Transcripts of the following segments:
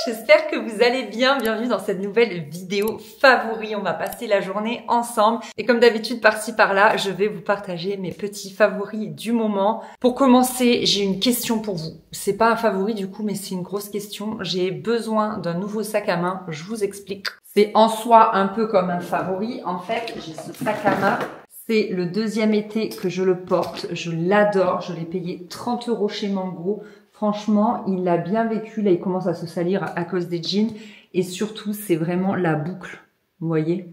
J'espère que vous allez bien. Bienvenue dans cette nouvelle vidéo favori. On va passer la journée ensemble. Et comme d'habitude, par-ci par-là, je vais vous partager mes petits favoris du moment. Pour commencer, j'ai une question pour vous. C'est pas un favori du coup, mais c'est une grosse question. J'ai besoin d'un nouveau sac à main. Je vous explique. C'est en soi un peu comme un favori. En fait, j'ai ce sac à main. C'est le deuxième été que je le porte. Je l'adore. Je l'ai payé 30 € chez Mango. Franchement, il l'a bien vécu. Là, il commence à se salir à cause des jeans. Et surtout, c'est vraiment la boucle, vous voyez,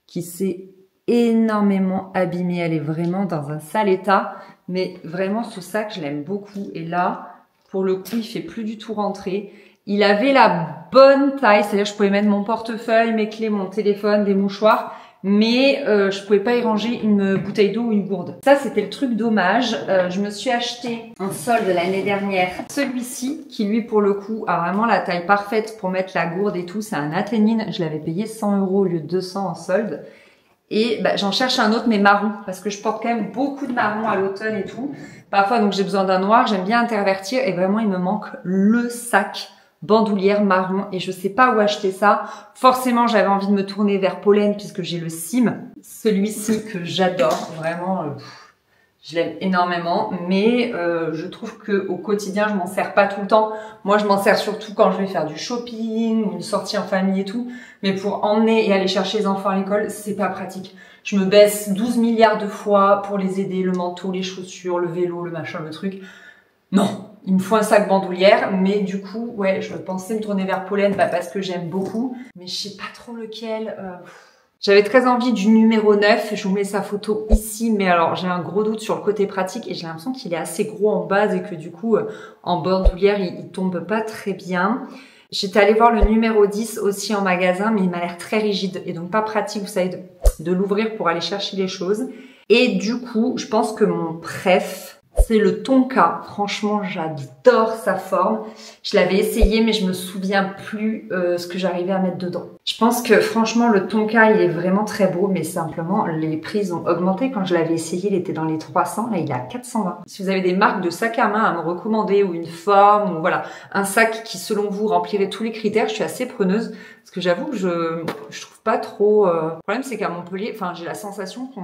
qui s'est énormément abîmée. Elle est vraiment dans un sale état. Mais vraiment, ce sac, je l'aime beaucoup. Et là, pour le coup, il fait plus du tout rentrer. Il avait la bonne taille. C'est-à-dire que je pouvais mettre mon portefeuille, mes clés, mon téléphone, des mouchoirs. Mais je pouvais pas y ranger une bouteille d'eau ou une gourde. Ça, c'était le truc dommage. Je me suis acheté un solde l'année dernière. Celui-ci, qui lui, pour le coup, a vraiment la taille parfaite pour mettre la gourde et tout. C'est un Athénine. Je l'avais payé 100 € au lieu de 200 en solde. Et j'en cherche un autre, mais marron. Parce que je porte quand même beaucoup de marron à l'automne et tout. Parfois, donc j'ai besoin d'un noir. J'aime bien intervertir. Et vraiment, il me manque le sac bandoulière marron et je sais pas où acheter ça. Forcément, j'avais envie de me tourner vers Pollen puisque j'ai le Sim. Celui-ci que j'adore, vraiment, je l'aime énormément. Mais je trouve que au quotidien, je m'en sers pas tout le temps. Moi, je m'en sers surtout quand je vais faire du shopping, une sortie en famille et tout. Mais pour emmener et aller chercher les enfants à l'école, c'est pas pratique. Je me baisse 12 milliards de fois pour les aider, le manteau, les chaussures, le vélo, le machin, le truc. Non. Il me faut un sac bandoulière, mais du coup, ouais, je pensais me tourner vers Pollen parce que j'aime beaucoup, mais je sais pas trop lequel. J'avais très envie du numéro 9, je vous mets sa photo ici, mais alors j'ai un gros doute sur le côté pratique et j'ai l'impression qu'il est assez gros en base et que du coup, en bandoulière, il tombe pas très bien. J'étais allée voir le numéro 10 aussi en magasin, mais il m'a l'air très rigide et donc pas pratique, vous savez, de l'ouvrir pour aller chercher les choses. Et du coup, je pense que mon préf, c'est le Tonka. Franchement, j'adore sa forme. Je l'avais essayé, mais je me souviens plus ce que j'arrivais à mettre dedans. Je pense que franchement, le Tonka, il est vraiment très beau, mais simplement, les prix ont augmenté. Quand je l'avais essayé, il était dans les 300. Là, il est à 420. Si vous avez des marques de sac à main à me recommander ou une forme, ou voilà, un sac qui, selon vous, remplirait tous les critères, je suis assez preneuse. Parce que j'avoue que je trouve pas trop... Le problème, c'est qu'à Montpellier, enfin, j'ai la sensation qu'il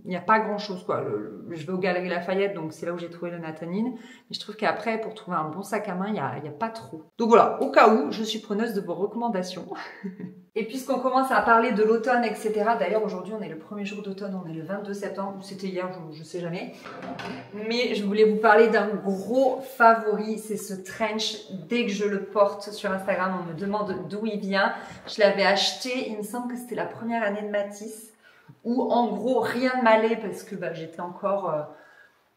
n'y a pas grand-chose, quoi. Je vais aux Galeries Lafayette, donc c'est là où j'ai trouvé le Nathanine. Mais je trouve qu'après, pour trouver un bon sac à main, il y a pas trop. Donc voilà, au cas où, je suis preneuse de vos recommandations. Et puisqu'on commence à parler de l'automne, etc. D'ailleurs, aujourd'hui, on est le premier jour d'automne, on est le 22 septembre, ou c'était hier, je sais jamais. Mais je voulais vous parler d'un gros favori, c'est ce trench. Dès que je le porte sur Instagram, on me demande d'où il vient. Je l'avais acheté, il me semble que c'était la première année de Matisse, où en gros, rien ne m'allait parce que j'étais encore...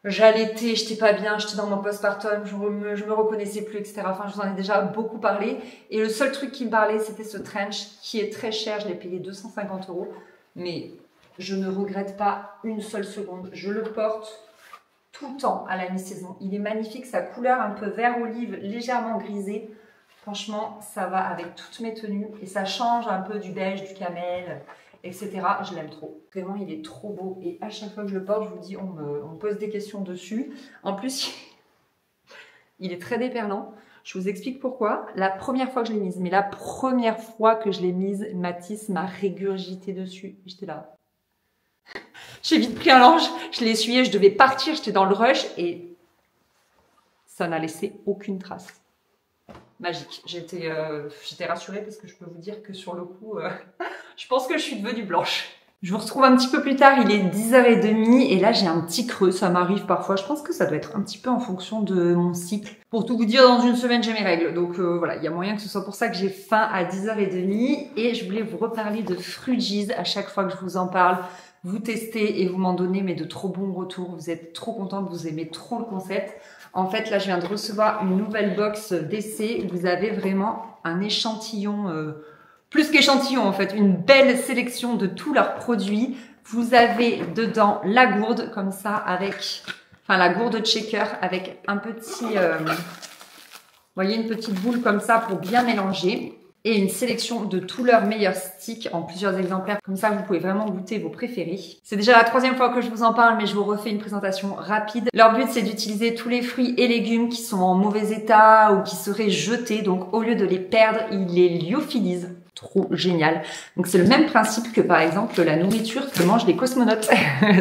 j'allaitais, j'étais pas bien, j'étais dans mon postpartum, je me reconnaissais plus, etc. Enfin, je vous en ai déjà beaucoup parlé. Et le seul truc qui me parlait, c'était ce trench qui est très cher. Je l'ai payé 250 €. Mais je ne regrette pas une seule seconde. Je le porte tout le temps à la mi-saison. Il est magnifique, sa couleur un peu vert olive, légèrement grisée. Franchement, ça va avec toutes mes tenues. Et ça change un peu du beige, du camel, etc. Je l'aime trop. Vraiment, il est trop beau. Et à chaque fois que je le porte, je vous dis, on me pose des questions dessus. En plus, il est très déperlant. Je vous explique pourquoi. La première fois que je l'ai mise, mais la première fois que je l'ai mise, Matisse m'a régurgité dessus. J'étais là. J'ai vite pris un linge, je l'ai essuyé, je devais partir, j'étais dans le rush et ça n'a laissé aucune trace. Magique. J'étais rassurée parce que je peux vous dire que sur le coup, je pense que je suis devenue blanche. Je vous retrouve un petit peu plus tard, il est 10h30 et là j'ai un petit creux, ça m'arrive parfois. Je pense que ça doit être un petit peu en fonction de mon cycle. Pour tout vous dire, dans une semaine j'ai mes règles. Donc voilà, il y a moyen que ce soit pour ça que j'ai faim à 10h30. Et je voulais vous reparler de Frugies. À chaque fois que je vous en parle, vous testez et vous m'en donnez mais de trop bons retours. Vous êtes trop contente, vous aimez trop le concept. En fait, là, je viens de recevoir une nouvelle box d'essai où vous avez vraiment un échantillon, plus qu'échantillon en fait, une belle sélection de tous leurs produits. Vous avez dedans la gourde comme ça avec, enfin la gourde shaker avec un petit, vous voyez, une petite boule comme ça pour bien mélanger. et une sélection de tous leurs meilleurs sticks en plusieurs exemplaires. Comme ça, vous pouvez vraiment goûter vos préférés. C'est déjà la 3e fois que je vous en parle, mais je vous refais une présentation rapide. Leur but, c'est d'utiliser tous les fruits et légumes qui sont en mauvais état ou qui seraient jetés. Donc, au lieu de les perdre, ils les lyophilisent. Trop génial. Donc c'est le même principe que par exemple la nourriture que mangent les cosmonautes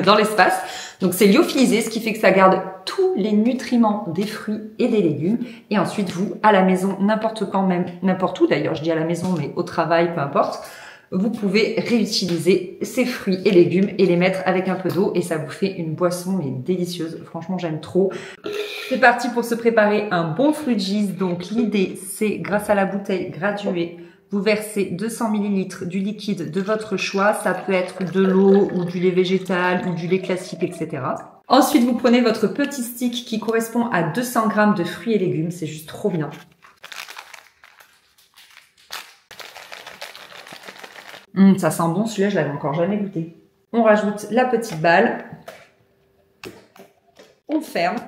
dans l'espace. Donc c'est lyophilisé, ce qui fait que ça garde tous les nutriments des fruits et des légumes. Et ensuite vous, à la maison, n'importe quand, même n'importe où d'ailleurs, je dis à la maison mais au travail, peu importe, vous pouvez réutiliser ces fruits et légumes et les mettre avec un peu d'eau et ça vous fait une boisson mais délicieuse. Franchement, j'aime trop. C'est parti pour se préparer un bon fruit juice. Donc l'idée, c'est grâce à la bouteille graduée, vous versez 200 ml du liquide de votre choix. Ça peut être de l'eau ou du lait végétal ou du lait classique, etc. Ensuite, vous prenez votre petit stick qui correspond à 200 g de fruits et légumes. C'est juste trop bien. Ça sent bon, celui-là, je l'avais encore jamais goûté. On rajoute la petite balle. On ferme.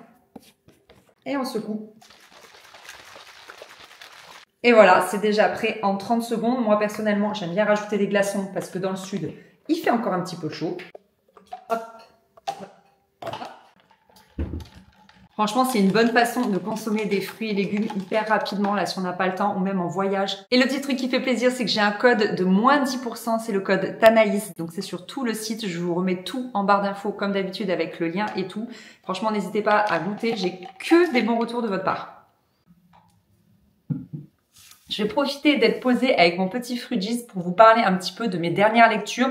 Et on secoue. Et voilà, c'est déjà prêt en 30 secondes. Moi, personnellement, j'aime bien rajouter des glaçons parce que dans le sud, il fait encore un petit peu chaud. Hop. Franchement, c'est une bonne façon de consommer des fruits et légumes hyper rapidement, là, si on n'a pas le temps, ou même en voyage. Et le petit truc qui fait plaisir, c'est que j'ai un code de moins 10%, c'est le code Tanaïs. Donc, c'est sur tout le site. Je vous remets tout en barre d'infos, comme d'habitude, avec le lien et tout. Franchement, n'hésitez pas à goûter. J'ai que des bons retours de votre part. Je vais profiter d'être posée avec mon petit Frugis pour vous parler un petit peu de mes dernières lectures.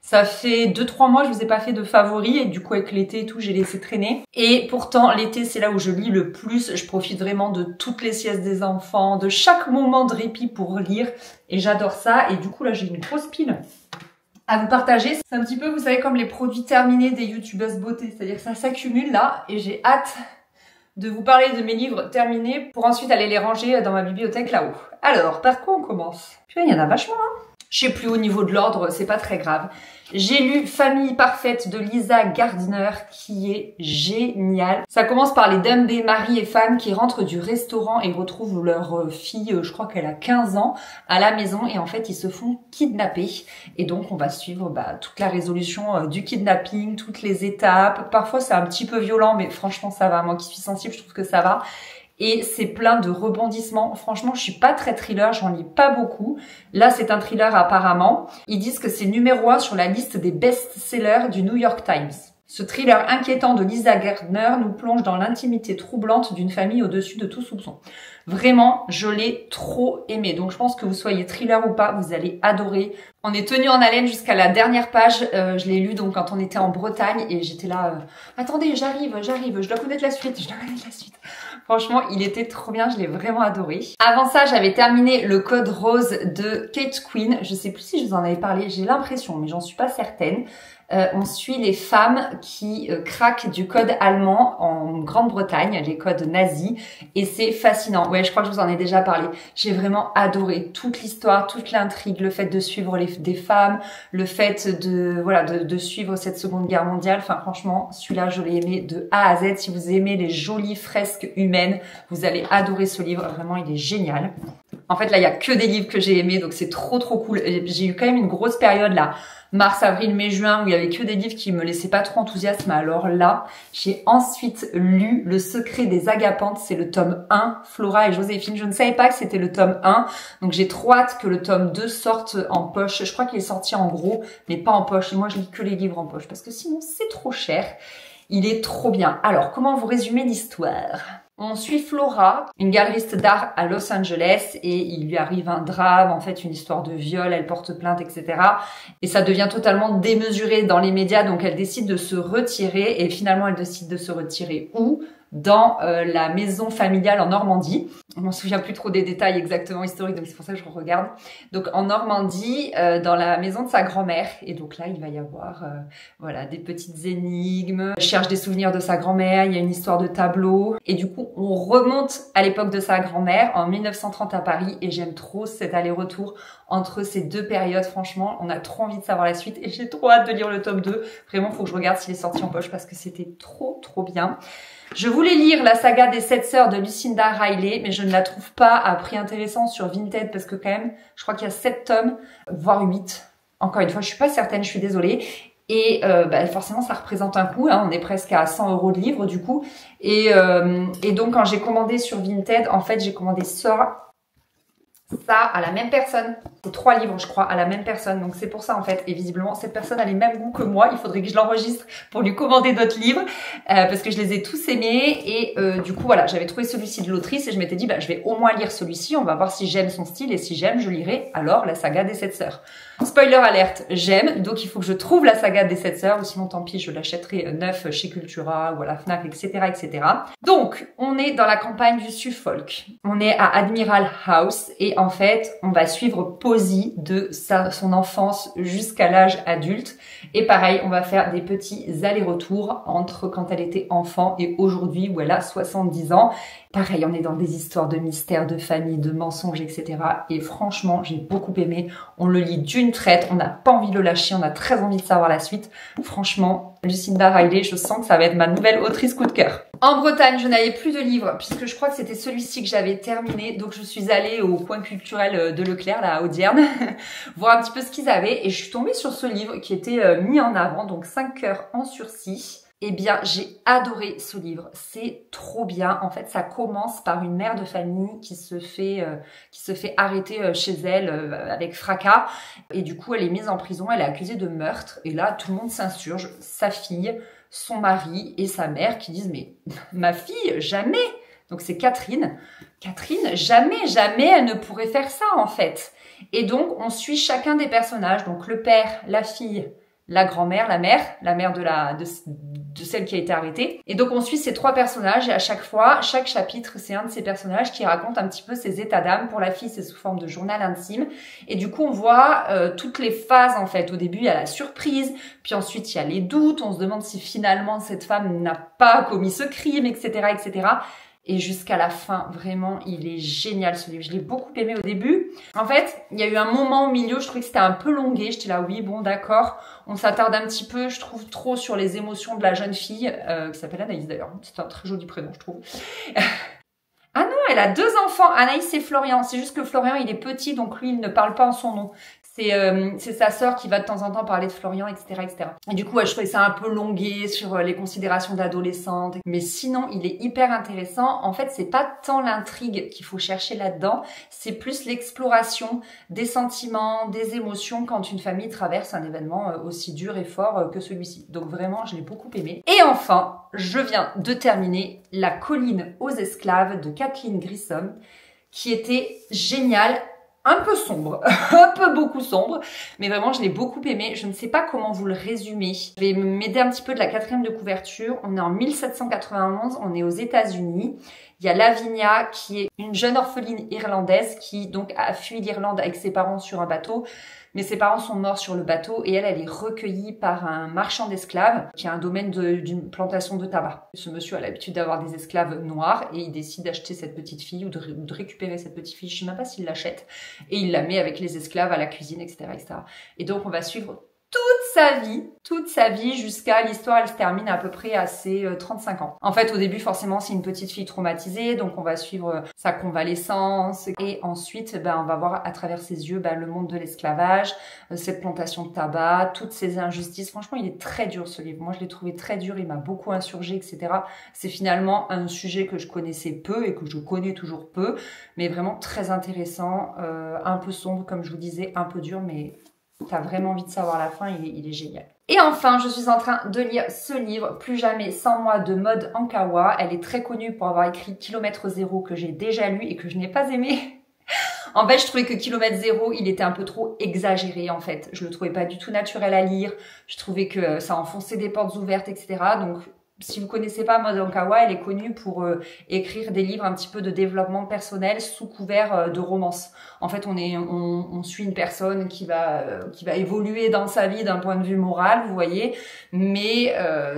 Ça fait 2-3 mois que je vous ai pas fait de favoris et du coup avec l'été et tout j'ai laissé traîner. Et pourtant l'été c'est là où je lis le plus. Je profite vraiment de toutes les siestes des enfants, de chaque moment de répit pour lire et j'adore ça. Et du coup là j'ai une grosse pile à vous partager. C'est un petit peu, vous savez, comme les produits terminés des youtubeuses beauté. C'est-à-dire que ça s'accumule là et j'ai hâte de vous parler de mes livres terminés pour ensuite aller les ranger dans ma bibliothèque là-haut. Alors, par quoi on commence? Puis il y en a vachement, hein. Je sais plus au niveau de l'ordre, c'est pas très grave. J'ai lu Famille parfaite de Lisa Gardner qui est génial. Ça commence par les Dumby, mari et femme qui rentrent du restaurant et retrouvent leur fille, je crois qu'elle a 15 ans, à la maison et en fait ils se font kidnapper. Et donc on va suivre toute la résolution du kidnapping, toutes les étapes. Parfois c'est un petit peu violent mais franchement ça va. Moi qui suis sensible, je trouve que ça va. Et c'est plein de rebondissements. Franchement, je suis pas très thriller, j'en lis pas beaucoup. Là, c'est un thriller apparemment. Ils disent que c'est numéro 1 sur la liste des best-sellers du New York Times. Ce thriller inquiétant de Lisa Gardner nous plonge dans l'intimité troublante d'une famille au-dessus de tout soupçon. Vraiment, je l'ai trop aimé. Donc, je pense que vous soyez thriller ou pas, vous allez adorer. On est tenu en haleine jusqu'à la dernière page. Je l'ai lu donc quand on était en Bretagne et j'étais là. Attendez, j'arrive. Je dois connaître la suite. Franchement, il était trop bien. Je l'ai vraiment adoré. Avant ça, j'avais terminé Le Code Rose de Kate Quinn. Je sais plus si je vous en avais parlé. J'ai l'impression, mais j'en suis pas certaine. On suit les femmes qui craquent du code allemand en Grande-Bretagne, les codes nazis, et c'est fascinant. Ouais, je crois que je vous en ai déjà parlé. J'ai vraiment adoré toute l'histoire, toute l'intrigue, le fait de suivre des femmes, le fait de suivre cette Seconde Guerre mondiale. Enfin, franchement, celui-là, je l'ai aimé de A à Z. Si vous aimez les jolies fresques humaines, vous allez adorer ce livre. Vraiment, il est génial. En fait, là, il y a que des livres que j'ai aimés, donc c'est trop cool. J'ai eu quand même une grosse période là. Mars, avril, mai, juin, où il y avait que des livres qui me laissaient pas trop enthousiasme. Alors là, j'ai ensuite lu Le Secret des Agapantes. C'est le tome 1, Flora et Joséphine. Je ne savais pas que c'était le tome 1. Donc j'ai trop hâte que le tome 2 sorte en poche. Je crois qu'il est sorti en gros, mais pas en poche. Et moi, je lis que les livres en poche parce que sinon, c'est trop cher. Il est trop bien. Alors, comment vous résumer l'histoire ? On suit Flora, une galeriste d'art à Los Angeles et il lui arrive un drame, en fait une histoire de viol, elle porte plainte, etc. Et ça devient totalement démesuré dans les médias, donc elle décide de se retirer et finalement elle décide de se retirer où ? Dans la maison familiale en Normandie. On m'en souvient plus trop des détails exactement historiques, donc c'est pour ça que je regarde. Donc en Normandie, dans la maison de sa grand-mère. Et donc là, il va y avoir des petites énigmes. Elle cherche des souvenirs de sa grand-mère, il y a une histoire de tableau. Et du coup, on remonte à l'époque de sa grand-mère, en 1930 à Paris. Et j'aime trop cet aller-retour entre ces deux périodes. Franchement, on a trop envie de savoir la suite. Et j'ai trop hâte de lire le tome 2. Vraiment, faut que je regarde s'il est sorti en poche parce que c'était trop bien. Je voulais lire la saga des 7 sœurs de Lucinda Riley, mais je ne la trouve pas à prix intéressant sur Vinted parce que quand même, je crois qu'il y a 7 tomes, voire 8. Encore une fois, je suis pas certaine, je suis désolée. Et forcément, ça représente un coût. Hein, on est presque à 100 € de livre du coup. Et donc, quand j'ai commandé sur Vinted, en fait, j'ai commandé ça à la même personne. C'est 3 livres, je crois, à la même personne. Donc c'est pour ça en fait. Et visiblement, cette personne a les mêmes goûts que moi. Il faudrait que je l'enregistre pour lui commander d'autres livres parce que je les ai tous aimés. Et du coup, voilà, j'avais trouvé celui-ci de l'autrice et je m'étais dit, je vais au moins lire celui-ci. On va voir si j'aime son style et si j'aime, je lirai alors la saga des 7 sœurs. Spoiler alerte, j'aime. Donc il faut que je trouve la saga des 7 sœurs ou sinon tant pis, je l'achèterai neuf chez Cultura ou à la Fnac, etc., etc. Donc on est dans la campagne du Suffolk. On est à Admiral House et en fait, on va suivre Posy de son enfance jusqu'à l'âge adulte. Et pareil, on va faire des petits allers-retours entre quand elle était enfant et aujourd'hui où elle a 70 ans. Pareil, on est dans des histoires de mystères, de famille, de mensonges, etc. Et franchement, j'ai beaucoup aimé. On le lit d'une traite, on n'a pas envie de le lâcher, on a très envie de savoir la suite. Franchement, Lucinda Riley, je sens que ça va être ma nouvelle autrice coup de cœur. En Bretagne, je n'avais plus de livres puisque je crois que c'était celui-ci que j'avais terminé. Donc je suis allée au coin culturel de Leclerc, là à Audierne, voir un petit peu ce qu'ils avaient. Et je suis tombée sur ce livre qui était mis en avant, donc 5 cœurs en sursis. Eh bien, j'ai adoré ce livre. C'est trop bien. En fait, ça commence par une mère de famille qui se fait arrêter chez elle avec fracas. Et du coup, elle est mise en prison. Elle est accusée de meurtre. Et là, tout le monde s'insurge. Sa fille, son mari et sa mère qui disent « Mais ma fille, jamais !» Donc, c'est Catherine. Catherine, jamais elle ne pourrait faire ça, en fait. Et donc, on suit chacun des personnages. Donc, le père, la fille, la grand-mère, la mère de celle qui a été arrêtée. Et donc on suit ces 3 personnages et à chaque fois, chaque chapitre, c'est un de ces personnages qui raconte un petit peu ses états d'âme. Pour la fille, c'est sous forme de journal intime. Et du coup, on voit toutes les phases en fait. Au début, il y a la surprise, puis ensuite il y a les doutes. On se demande si finalement cette femme n'a pas commis ce crime, etc., etc. Et jusqu'à la fin, vraiment, il est génial ce livre. Je l'ai beaucoup aimé au début. En fait, il y a eu un moment au milieu, je trouvais que c'était un peu longué. J'étais là, oui, bon, d'accord. On s'attarde un petit peu, je trouve, trop sur les émotions de la jeune fille, qui s'appelle Anaïs d'ailleurs. C'est un très joli prénom, je trouve. Ah non, elle a 2 enfants, Anaïs et Florian. C'est juste que Florian, il est petit, donc lui, il ne parle pas en son nom. C'est sa sœur qui va de temps en temps parler de Florian, etc., etc. Et du coup, ouais, je trouvais ça un peu longué sur les considérations d'adolescente. Mais sinon, il est hyper intéressant. En fait, c'est pas tant l'intrigue qu'il faut chercher là-dedans, c'est plus l'exploration des sentiments, des émotions quand une famille traverse un événement aussi dur et fort que celui-ci. Donc vraiment, je l'ai beaucoup aimé. Et enfin, je viens de terminer La colline aux esclaves de Kathleen Grissom, qui était géniale. Un peu sombre, un peu beaucoup sombre, mais vraiment je l'ai beaucoup aimé. Je ne sais pas comment vous le résumer. Je vais m'aider un petit peu de la 4e de couverture. On est en 1791, on est aux États-Unis. Il y a Lavinia qui est une jeune orpheline irlandaise qui donc a fui l'Irlande avec ses parents sur un bateau. Mais ses parents sont morts sur le bateau et elle est recueillie par un marchand d'esclaves qui a un domaine d'une plantation de tabac. Ce monsieur a l'habitude d'avoir des esclaves noirs et il décide d'acheter cette petite fille ou de récupérer cette petite fille. Je ne sais même pas s'il l'achète. Et il la met avec les esclaves à la cuisine, etc., etc. Et donc on va suivre toute sa vie jusqu'à l'histoire, elle se termine à peu près à ses 35 ans. En fait, au début, forcément, c'est une petite fille traumatisée, donc on va suivre sa convalescence et ensuite, on va voir à travers ses yeux le monde de l'esclavage, cette plantation de tabac, toutes ces injustices. Franchement, il est très dur ce livre. Moi, je l'ai trouvé très dur, il m'a beaucoup insurgé, etc. C'est finalement un sujet que je connaissais peu et que je connais toujours peu, mais vraiment très intéressant, un peu sombre, comme je vous disais, un peu dur, mais t'as vraiment envie de savoir la fin, il est génial. Et enfin, je suis en train de lire ce livre, Plus jamais sans moi, de Maud Ankawa. Elle est très connue pour avoir écrit Kilomètre Zéro, que j'ai déjà lu et que je n'ai pas aimé. En fait, je trouvais que Kilomètre Zéro, il était un peu trop exagéré, en fait. Je le trouvais pas du tout naturel à lire. Je trouvais que ça enfonçait des portes ouvertes, etc. Donc, si vous connaissez pas Maud Ankawa, elle est connue pour écrire des livres un petit peu de développement personnel sous couvert de romance. En fait, on suit une personne qui va évoluer dans sa vie d'un point de vue moral, vous voyez, mais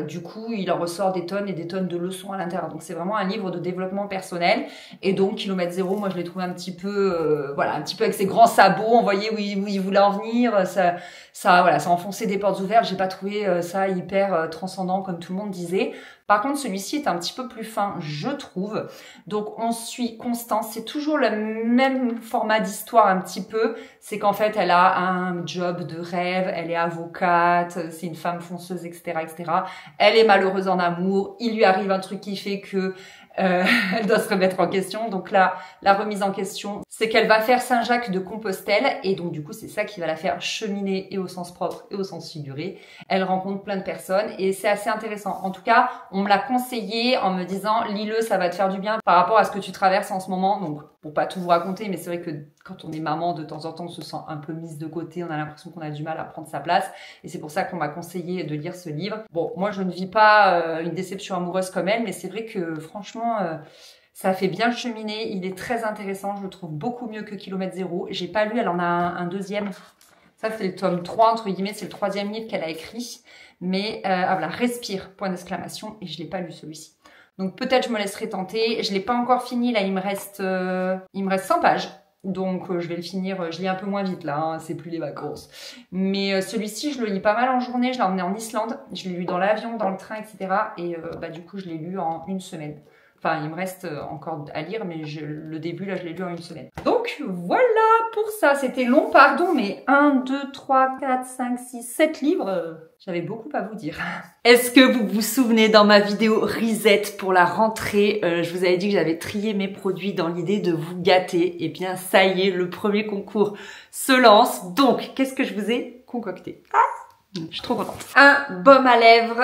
du coup, il en ressort des tonnes et des tonnes de leçons à l'intérieur. Donc, c'est vraiment un livre de développement personnel. Et donc, Kilomètre Zéro, moi, je l'ai trouvé un petit peu, un petit peu avec ses grands sabots. On voyait où il voulait en venir. Ça enfonçait des portes ouvertes. J'ai pas trouvé ça hyper transcendant comme tout le monde disait. figuré. Par contre, celui-ci est un petit peu plus fin, je trouve. Donc, on suit Constance. C'est toujours le même format d'histoire un petit peu. C'est qu'en fait, elle a un job de rêve. Elle est avocate. C'est une femme fonceuse, etc., etc. Elle est malheureuse en amour. Il lui arrive un truc qui fait que elle doit se remettre en question. Donc là, la remise en question, c'est qu'elle va faire Saint-Jacques de Compostelle. Et donc, du coup, c'est ça qui va la faire cheminer et au sens propre et au sens figuré. Elle rencontre plein de personnes et c'est assez intéressant. En tout cas, on me l'a conseillé en me disant, lis-le, ça va te faire du bien par rapport à ce que tu traverses en ce moment. Donc, pour pas tout vous raconter, mais c'est vrai que quand on est maman, de temps en temps, on se sent un peu mise de côté. On a l'impression qu'on a du mal à prendre sa place. Et c'est pour ça qu'on m'a conseillé de lire ce livre. Bon, moi, je ne vis pas une déception amoureuse comme elle, mais c'est vrai que franchement, ça fait bien cheminer. Il est très intéressant. Je le trouve beaucoup mieux que Kilomètre Zéro. J'ai pas lu, elle en a un deuxième. Ça, c'est le tome 3, entre guillemets. C'est le 3e livre qu'elle a écrit. Mais voilà, Respire, point d'exclamation. Et je l'ai pas lu celui-ci. Donc peut-être je me laisserai tenter. Je l'ai pas encore fini. Là, il me reste 100 pages. Donc je vais le finir. Je lis un peu moins vite là. Hein, c'est plus les vacances. Mais celui-ci, je le lis pas mal en journée. Je l'ai emmené en Islande. Je l'ai lu dans l'avion, dans le train, etc. Et du coup, je l'ai lu en une semaine. Enfin, il me reste encore à lire, mais le début, là, je l'ai lu en une semaine. Donc, voilà pour ça. C'était long, pardon, mais 1, 2, 3, 4, 5, 6, 7 livres. J'avais beaucoup à vous dire. Est-ce que vous vous souvenez dans ma vidéo Reset pour la rentrée, je vous avais dit que j'avais trié mes produits dans l'idée de vous gâter. Eh bien, ça y est, le premier concours se lance. Donc, qu'est-ce que je vous ai concocté? Je suis trop contente. Un baume à lèvres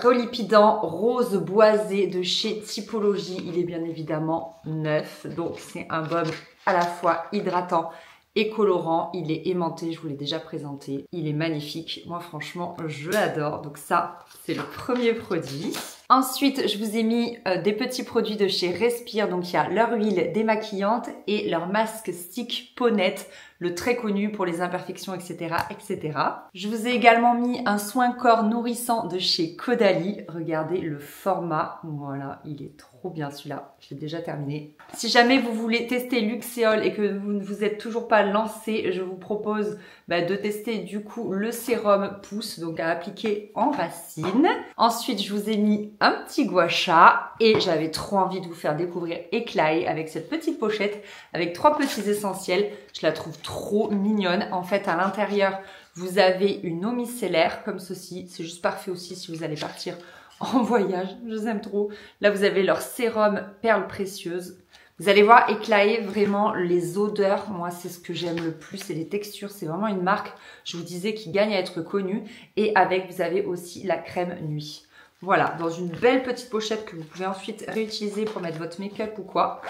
relipidant rose boisé de chez Typologie. Il est bien évidemment neuf. Donc, c'est un baume à la fois hydratant et colorant. Il est aimanté, je vous l'ai déjà présenté. Il est magnifique. Moi, franchement, je l'adore. Donc ça, c'est le premier produit. Ensuite, je vous ai mis des petits produits de chez Respire. Donc, il y a leur huile démaquillante et leur masque stick peau nette, le très connu pour les imperfections, etc., etc. Je vous ai également mis un soin corps nourrissant de chez Caudalie. Regardez le format. Voilà, il est trop bien celui-là. Je l'ai déjà terminé. Si jamais vous voulez tester Luxéol et que vous ne vous êtes toujours pas lancé, je vous propose de tester du coup le sérum pousse, donc à appliquer en racine. Ensuite, je vous ai mis un petit gua sha et j'avais trop envie de vous faire découvrir Eclai avec cette petite pochette avec 3 petits essentiels. Je la trouve trop mignonne. En fait, à l'intérieur, vous avez une eau micellaire comme ceci. C'est juste parfait aussi si vous allez partir en voyage. Je les aime trop. Là, vous avez leur sérum perles précieuses. Vous allez voir, Eclai, vraiment, les odeurs, moi, c'est ce que j'aime le plus, et les textures. C'est vraiment une marque, je vous disais, qui gagne à être connue. Et avec, vous avez aussi la crème nuit. Voilà, dans une belle petite pochette que vous pouvez ensuite réutiliser pour mettre votre make-up ou quoi.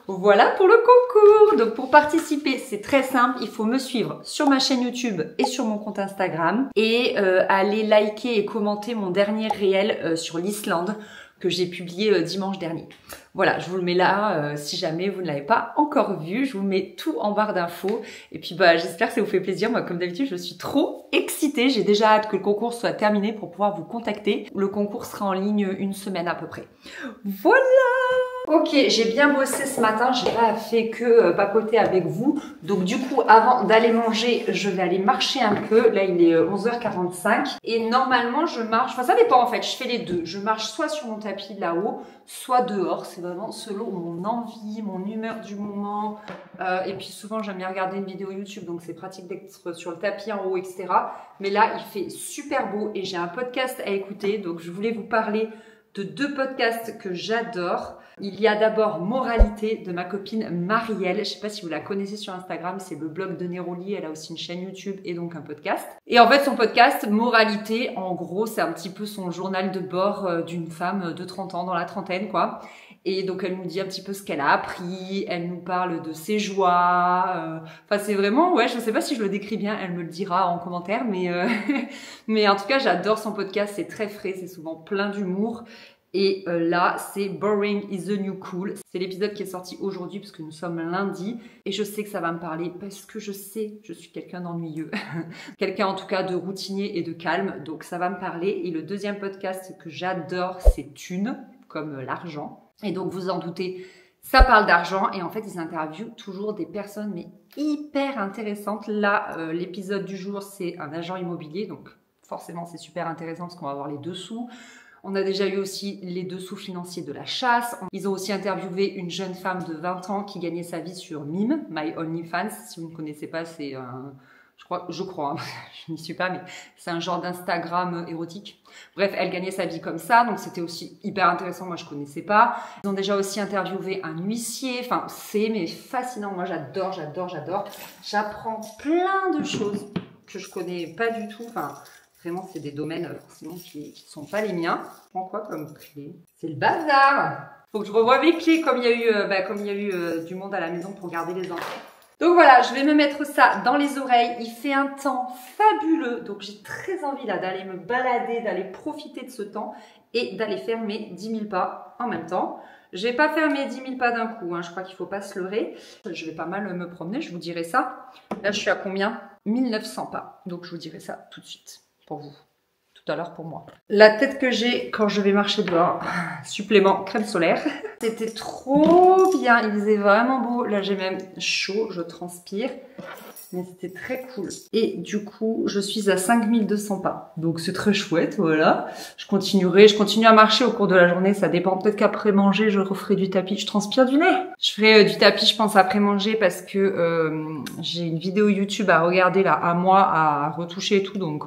Voilà pour le concours. Donc pour participer, c'est très simple. Il faut me suivre sur ma chaîne YouTube et sur mon compte Instagram. Et aller liker et commenter mon dernier réel sur l'Islande que j'ai publié dimanche dernier. Voilà, je vous le mets là si jamais vous ne l'avez pas encore vu. Je vous mets tout en barre d'infos. Et puis j'espère que ça vous fait plaisir. Moi, comme d'habitude, je suis trop excitée. J'ai déjà hâte que le concours soit terminé pour pouvoir vous contacter. Le concours sera en ligne une semaine à peu près. Voilà! Ok, j'ai bien bossé ce matin, j'ai pas fait que papoter avec vous. Donc du coup, avant d'aller manger, je vais aller marcher un peu. Là, il est 11h45. Et normalement, je marche, enfin ça dépend en fait, je fais les deux. Je marche soit sur mon tapis là-haut, soit dehors. C'est vraiment selon mon envie, mon humeur du moment. Et puis souvent, j'aime bien regarder une vidéo YouTube, donc c'est pratique d'être sur le tapis en haut, etc. Mais là, il fait super beau et j'ai un podcast à écouter. Donc je voulais vous parler de 2 podcasts que j'adore. Il y a d'abord Moralité de ma copine Marielle. Je ne sais pas si vous la connaissez sur Instagram, c'est le blog de Néroli. Elle a aussi une chaîne YouTube et donc un podcast. Et en fait, son podcast Moralité, en gros, c'est un petit peu son journal de bord d'une femme de 30 ans, dans la trentaine, quoi. Et donc, elle nous dit un petit peu ce qu'elle a appris. Elle nous parle de ses joies. Enfin, c'est vraiment, ouais, je ne sais pas si je le décris bien. Elle me le dira en commentaire, mais en tout cas, j'adore son podcast. C'est très frais, c'est souvent plein d'humour. Et là, c'est Boring is the New Cool. C'est l'épisode qui est sorti aujourd'hui puisque nous sommes lundi. Et je sais que ça va me parler parce que je sais, je suis quelqu'un d'ennuyeux. Quelqu'un en tout cas de routinier et de calme. Donc ça va me parler. Et le deuxième podcast que j'adore, c'est Thune, comme l'argent. Et donc vous en doutez, ça parle d'argent. Et en fait, ils interviewent toujours des personnes mais hyper intéressantes. Là, l'épisode du jour, c'est un agent immobilier. Donc forcément, c'est super intéressant parce qu'on va voir les dessous. On a déjà eu aussi les dessous financiers de la chasse. Ils ont aussi interviewé une jeune femme de 20 ans qui gagnait sa vie sur Mime, My OnlyFans. Si vous ne connaissez pas, c'est un... Je crois, hein, je n'y suis pas, mais c'est un genre d'Instagram érotique. Bref, elle gagnait sa vie comme ça, donc c'était aussi hyper intéressant, moi je connaissais pas. Ils ont déjà aussi interviewé un huissier, enfin c'est mais fascinant, moi j'adore. J'apprends plein de choses que je connais pas du tout, enfin vraiment c'est des domaines forcément qui sont pas les miens. Je prends quoi comme clé? C'est le bazar. Faut que je revoie mes clés comme il y a eu du monde à la maison pour garder les enfants. Donc voilà, je vais me mettre ça dans les oreilles. Il fait un temps fabuleux, donc j'ai très envie là d'aller me balader, d'aller profiter de ce temps et d'aller faire mes 10 000 pas en même temps. Je vais pas faire mes 10 000 pas d'un coup, hein. Je crois qu'il faut pas se leurrer. Je vais pas mal me promener, je vous dirai ça. Là, je suis à combien? 1900 pas, donc je vous dirai ça tout de suite pour vous. Tout à l'heure pour moi. La tête que j'ai quand je vais marcher dehors, supplément crème solaire. C'était trop bien, il faisait vraiment beau. Là j'ai même chaud, je transpire. Mais c'était très cool. Et du coup, je suis à 5200 pas. Donc c'est très chouette, voilà. Je continue à marcher au cours de la journée. Ça dépend, peut-être qu'après manger, je referai du tapis. Je transpire du nez. Je ferai du tapis, je pense, après manger parce que j'ai une vidéo YouTube à regarder là, à moi, à retoucher et tout. Donc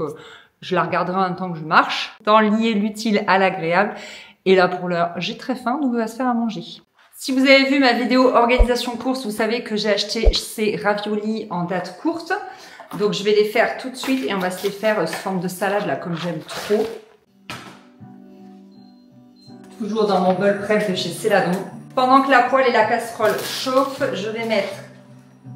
je la regarderai en même temps que je marche. Tant lier l'utile à l'agréable. Et là, pour l'heure, j'ai très faim, donc on va se faire à manger. Si vous avez vu ma vidéo organisation course, vous savez que j'ai acheté ces raviolis en date courte. Donc, je vais les faire tout de suite et on va se les faire sous forme de salade, là, comme j'aime trop. Toujours dans mon bol prep de chez Céladon. Pendant que la poêle et la casserole chauffent, je vais mettre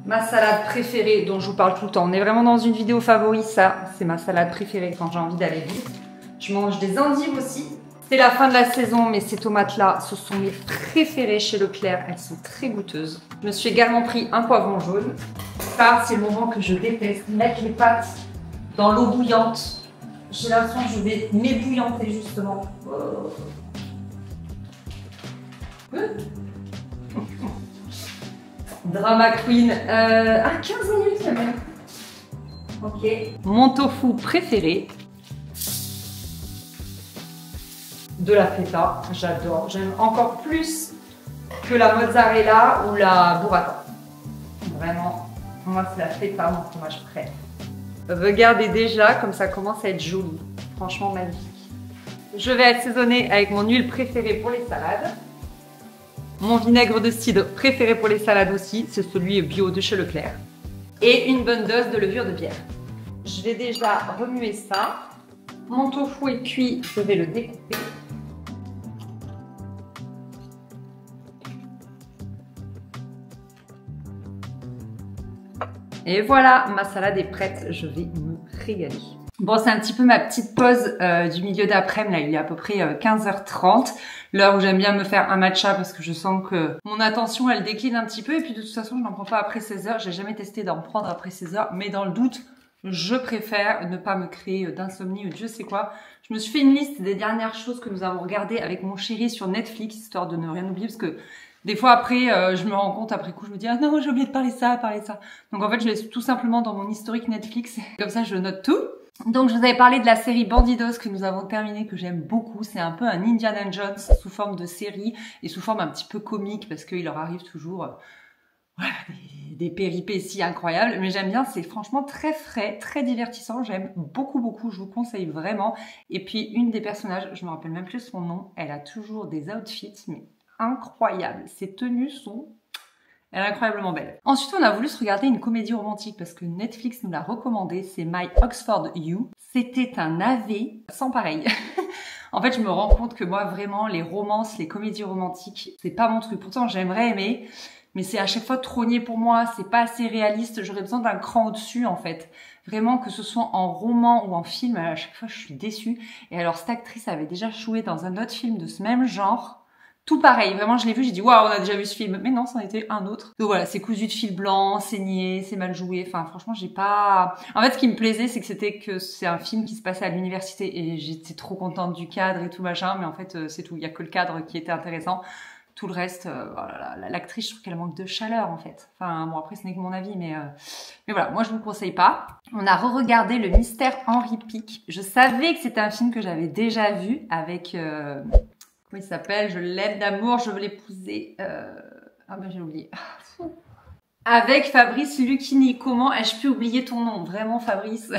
ma salade préférée dont je vous parle tout le temps. On est vraiment dans une vidéo favori, ça. C'est ma salade préférée quand j'ai envie d'aller vite. Je mange des endives aussi. C'est la fin de la saison, mais ces tomates-là, ce sont mes préférées chez Leclerc. Elles sont très goûteuses. Je me suis également pris un poivron jaune. Ça, c'est le moment que je déteste. Mettre les pâtes dans l'eau bouillante. J'ai l'impression que je vais m'ébouillanter, justement. Drama Queen. 15 minutes quand même. Ok. Mon tofu préféré. De la feta, j'adore. J'aime encore plus que la mozzarella ou la burrata. Vraiment, moi c'est la feta, mon fromage préféré. Regardez déjà comme ça commence à être joli. Franchement magnifique. Je vais assaisonner avec mon huile préférée pour les salades. Mon vinaigre de cidre préféré pour les salades aussi, c'est celui bio de chez Leclerc. Et une bonne dose de levure de bière. Je vais déjà remuer ça. Mon tofu est cuit, je vais le découper. Et voilà, ma salade est prête, je vais me régaler. Bon, c'est un petit peu ma petite pause du milieu d'après-midi, là il est à peu près 15h30, l'heure où j'aime bien me faire un matcha parce que je sens que mon attention elle décline un petit peu et puis de toute façon je n'en prends pas après 16h, j'ai jamais testé d'en prendre après 16h, mais dans le doute, je préfère ne pas me créer d'insomnie ou Dieu sait quoi. Je me suis fait une liste des dernières choses que nous avons regardées avec mon chéri sur Netflix, histoire de ne rien oublier parce que des fois après, je me rends compte après coup, je me dis ah non j'ai oublié de parler de ça, parler de ça. Donc en fait je laisse tout simplement dans mon historique Netflix, comme ça je note tout. Donc je vous avais parlé de la série Bandidos que nous avons terminée, que j'aime beaucoup. C'est un peu un Indiana Jones sous forme de série et sous forme un petit peu comique parce qu'il leur arrive toujours des péripéties incroyables. Mais j'aime bien, c'est franchement très frais, très divertissant. J'aime beaucoup, je vous conseille vraiment. Et puis une des personnages, je me rappelle même plus son nom, elle a toujours des outfits mais incroyables. Ses tenues sont... Elle est incroyablement belle. Ensuite, on a voulu se regarder une comédie romantique parce que Netflix nous l'a recommandé. C'est My Oxford You. C'était un AV sans pareil. En fait, je me rends compte que moi, vraiment, les romances, les comédies romantiques, c'est pas mon truc. Pourtant, j'aimerais aimer, mais c'est à chaque fois trop niais pour moi. C'est pas assez réaliste. J'aurais besoin d'un cran au-dessus, en fait. Vraiment, que ce soit en roman ou en film, à chaque fois, je suis déçue. Et alors, cette actrice avait déjà joué dans un autre film de ce même genre. Tout pareil, vraiment je l'ai vu, j'ai dit waouh, on a déjà vu ce film, mais non, c'en était un autre. Donc voilà, c'est cousu de fil blanc, c'est niais, c'est mal joué, enfin franchement j'ai pas... En fait ce qui me plaisait c'est que c'est un film qui se passait à l'université et j'étais trop contente du cadre et tout machin, mais en fait c'est tout, il y a que le cadre qui était intéressant. Tout le reste, voilà, l'actrice, je trouve qu'elle manque de chaleur en fait. Enfin bon, après ce n'est que mon avis, mais voilà, moi je vous le conseille pas. On a re-regardé Le Mystère Henri Pic. Je savais que c'était un film que j'avais déjà vu avec comment il s'appelle, je l'aime d'amour, je veux l'épouser. Ah ben j'ai oublié. Avec Fabrice Lucchini. Comment ai-je pu oublier ton nom? Vraiment Fabrice.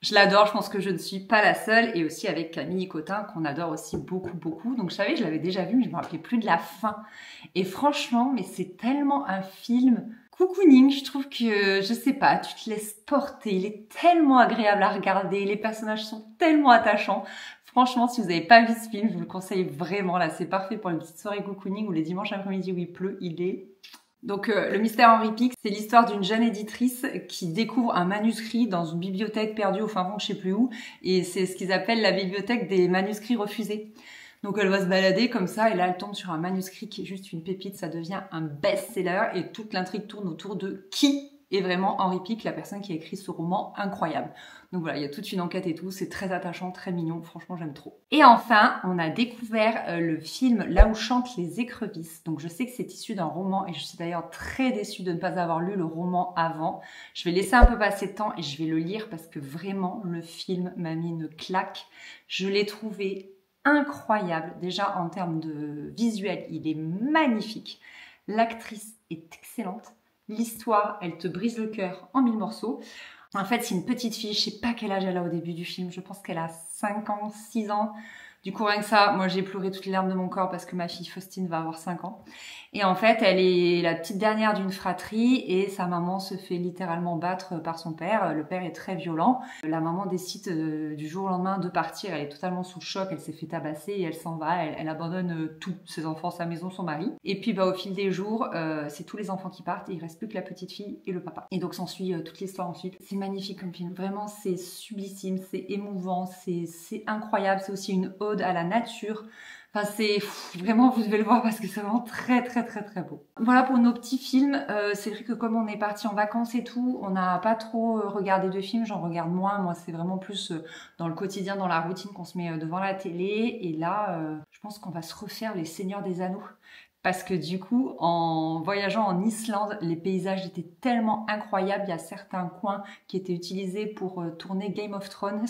Je l'adore, je pense que je ne suis pas la seule. Et aussi avec Camille Cotin, qu'on adore aussi beaucoup, beaucoup. Donc je savais, je l'avais déjà vu, mais je me rappelais plus de la fin. Et franchement, mais c'est tellement un film cocooning. Je trouve que, je sais pas, tu te laisses porter. Il est tellement agréable à regarder. Les personnages sont tellement attachants. Franchement, si vous n'avez pas vu ce film, je vous le conseille vraiment. Là, c'est parfait pour une petite soirée cocooning ou les dimanches après-midi où il pleut. Il est... Donc, Le Mystère Henri Pic, c'est l'histoire d'une jeune éditrice qui découvre un manuscrit dans une bibliothèque perdue au fin fond, je sais plus où. Et c'est ce qu'ils appellent la bibliothèque des manuscrits refusés. Donc, elle va se balader comme ça et là, elle tombe sur un manuscrit qui est juste une pépite. Ça devient un best-seller et toute l'intrigue tourne autour de qui est vraiment Henri Pic, la personne qui a écrit ce roman incroyable. Donc voilà, il y a toute une enquête et tout, c'est très attachant, très mignon, franchement j'aime trop. Et enfin, on a découvert le film Là où chantent les écrevisses. Donc je sais que c'est issu d'un roman et je suis d'ailleurs très déçue de ne pas avoir lu le roman avant. Je vais laisser un peu passer de temps et je vais le lire parce que vraiment le film m'a mis une claque. Je l'ai trouvé incroyable, déjà en termes de visuel, il est magnifique. L'actrice est excellente. L'histoire, elle te brise le cœur en 1000 morceaux. En fait, c'est une petite fille, je sais pas quel âge elle a au début du film, je pense qu'elle a 5 ans, 6 ans. Du coup, rien que ça, moi j'ai pleuré toutes les larmes de mon corps parce que ma fille Faustine va avoir 5 ans. Et en fait, elle est la petite dernière d'une fratrie et sa maman se fait littéralement battre par son père. Le père est très violent. La maman décide du jour au lendemain de partir. Elle est totalement sous le choc, elle s'est fait tabasser et elle s'en va. Elle abandonne tout, ses enfants, sa maison, son mari. Et puis au fil des jours, c'est tous les enfants qui partent et il reste plus que la petite fille et le papa. Et donc s'ensuit toute l'histoire ensuite. C'est magnifique comme film, vraiment c'est sublissime, c'est émouvant, c'est incroyable. C'est aussi une ode à la nature. Enfin, c'est vraiment, vous devez le voir parce que c'est vraiment très très très très beau. Voilà pour nos petits films. C'est vrai que comme on est parti en vacances et tout, on n'a pas trop regardé de films. J'en regarde moins. Moi, c'est vraiment plus dans le quotidien, dans la routine qu'on se met devant la télé. Et là, je pense qu'on va se refaire Les Seigneurs des Anneaux. Parce que du coup, en voyageant en Islande, les paysages étaient tellement incroyables. Il y a certains coins qui étaient utilisés pour tourner Game of Thrones,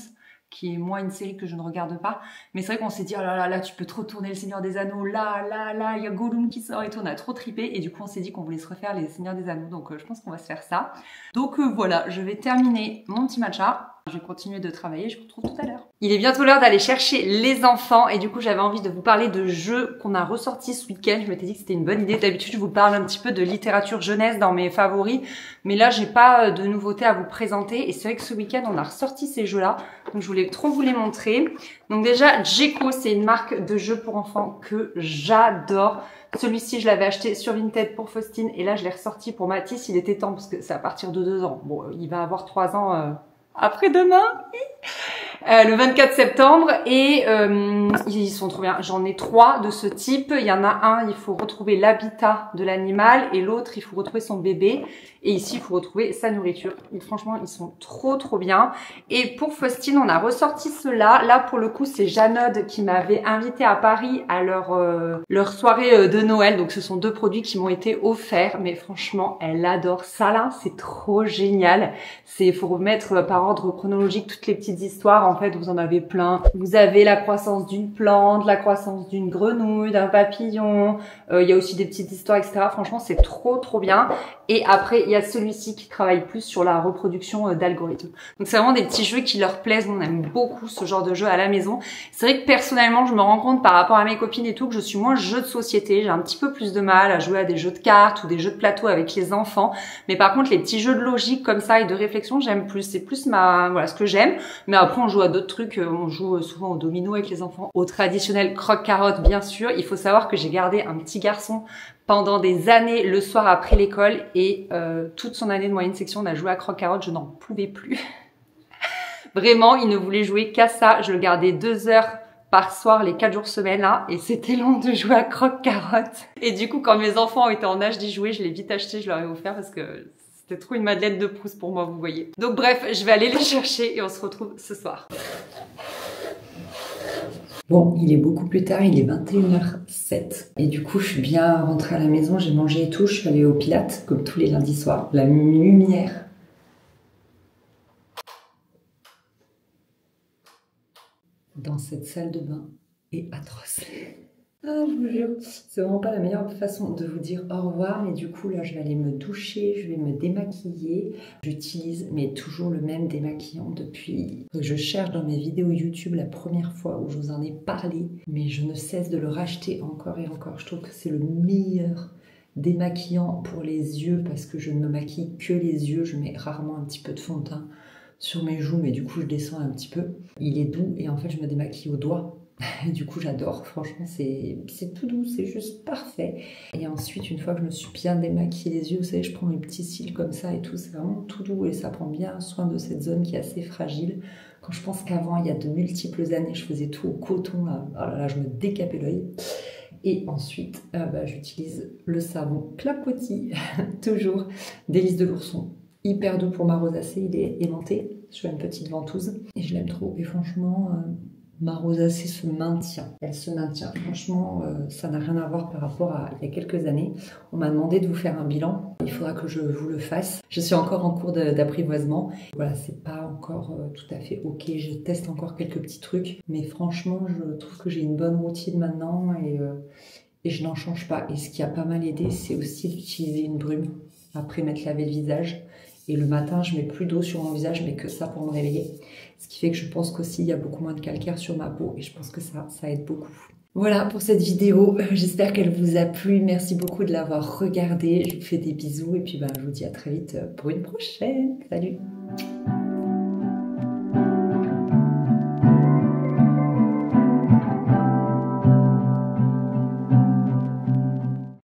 qui est moi une série que je ne regarde pas. Mais c'est vrai qu'on s'est dit, oh là là, là, tu peux trop tourner Le Seigneur des Anneaux, là, il y a Gollum qui sort et tout, on a trop trippé. Et du coup, on s'est dit qu'on voulait se refaire Les Seigneurs des Anneaux. Donc, je pense qu'on va se faire ça. Donc, voilà, je vais terminer mon petit matcha. Je vais continuer de travailler, je vous retrouve tout à l'heure. Il est bientôt l'heure d'aller chercher les enfants et du coup j'avais envie de vous parler de jeux qu'on a ressortis ce week-end. Je m'étais dit que c'était une bonne idée. D'habitude je vous parle un petit peu de littérature jeunesse dans mes favoris, mais là j'ai pas de nouveautés à vous présenter et c'est vrai que ce week-end on a ressorti ces jeux-là, donc je voulais trop vous les montrer. Donc déjà Jeko, c'est une marque de jeux pour enfants que j'adore. Celui-ci, je l'avais acheté sur Vinted pour Faustine et là je l'ai ressorti pour Mathis. Il était temps parce que c'est à partir de 2 ans. Bon, il va avoir 3 ans après-demain, le 24 septembre et ils sont trop bien. J'en ai 3 de ce type. Il y en a un, il faut retrouver l'habitat de l'animal et l'autre, il faut retrouver son bébé. Et ici, il faut retrouver sa nourriture. Et franchement, ils sont trop bien. Et pour Faustine, on a ressorti ceux-là. Là, pour le coup, c'est Janode qui m'avait invité à Paris à leur soirée de Noël. Donc, ce sont 2 produits qui m'ont été offerts. Mais franchement, elle adore ça là. C'est trop génial. Il faut remettre par ordre chronologique toutes les petites histoires. En fait, vous en avez plein. Vous avez la croissance d'une plante, la croissance d'une grenouille, d'un papillon. Il y a aussi des petites histoires, etc. Franchement, c'est trop bien. Et après, il y a celui-ci qui travaille plus sur la reproduction d'algorithmes. Donc c'est vraiment des petits jeux qui leur plaisent. On aime beaucoup ce genre de jeu à la maison. C'est vrai que personnellement, je me rends compte par rapport à mes copines et tout que je suis moins jeu de société. J'ai un petit peu plus de mal à jouer à des jeux de cartes ou des jeux de plateau avec les enfants. Mais par contre, les petits jeux de logique comme ça et de réflexion, j'aime plus. C'est plus voilà ce que j'aime. Mais après, on joue à d'autres trucs. On joue souvent au domino avec les enfants, au traditionnel croque-carotte bien sûr. Il faut savoir que j'ai gardé un petit garçon pendant des années le soir après l'école et toute son année de moyenne section, on a joué à croque-carotte, je n'en pouvais plus. Vraiment, il ne voulait jouer qu'à ça. Je le gardais 2 heures par soir les 4 jours semaine là et c'était long de jouer à croque-carotte. Et du coup, quand mes enfants étaient en âge d'y jouer, je l'ai vite acheté, je leur ai offert parce que c'était trop une Madeleine de Proust pour moi, vous voyez. Donc bref, je vais aller les chercher et on se retrouve ce soir. Bon, il est beaucoup plus tard, il est 21h07. Et du coup, je suis bien rentrée à la maison, j'ai mangé et tout, je suis allée au Pilates, comme tous les lundis soirs. La lumière dans cette salle de bain est atroce. Ah, je vous jure, c'est vraiment pas la meilleure façon de vous dire au revoir, mais du coup là je vais aller me doucher, je vais me démaquiller. J'utilise mais toujours le même démaquillant depuis que je cherche dans mes vidéos YouTube la première fois où je vous en ai parlé, mais je ne cesse de le racheter encore et encore. Je trouve que c'est le meilleur démaquillant pour les yeux parce que je ne me maquille que les yeux, je mets rarement un petit peu de fond de teint sur mes joues, mais du coup je descends un petit peu. Il est doux et en fait je me démaquille au doigt. Du coup j'adore, franchement c'est tout doux, c'est juste parfait. Et ensuite une fois que je me suis bien démaquillé les yeux, vous savez je prends mes petits cils comme ça et tout, c'est vraiment tout doux et ça prend bien soin de cette zone qui est assez fragile. Quand je pense qu'avant il y a de multiples années je faisais tout au coton, là, oh là, là je me décapais l'œil. Et ensuite j'utilise le savon Clapotis, toujours Délices de l'ourson. Hyper doux pour ma rosacée, il est aimanté sur une petite ventouse et je l'aime trop. Et franchement, ma rosacée se maintient. Elle se maintient. Franchement, ça n'a rien à voir par rapport à il y a quelques années. On m'a demandé de vous faire un bilan. Il faudra que je vous le fasse. Je suis encore en cours d'apprivoisement. Voilà, c'est pas encore tout à fait ok. Je teste encore quelques petits trucs. Mais franchement, je trouve que j'ai une bonne routine maintenant et je n'en change pas. Et ce qui a pas mal aidé, c'est aussi d'utiliser une brume après m'être lavé le visage. Et le matin, je mets plus d'eau sur mon visage, mais que ça pour me réveiller. Ce qui fait que je pense qu'aussi, il y a beaucoup moins de calcaire sur ma peau. Et je pense que ça aide beaucoup. Voilà pour cette vidéo. J'espère qu'elle vous a plu. Merci beaucoup de l'avoir regardée. Je vous fais des bisous. Et puis, je vous dis à très vite pour une prochaine. Salut!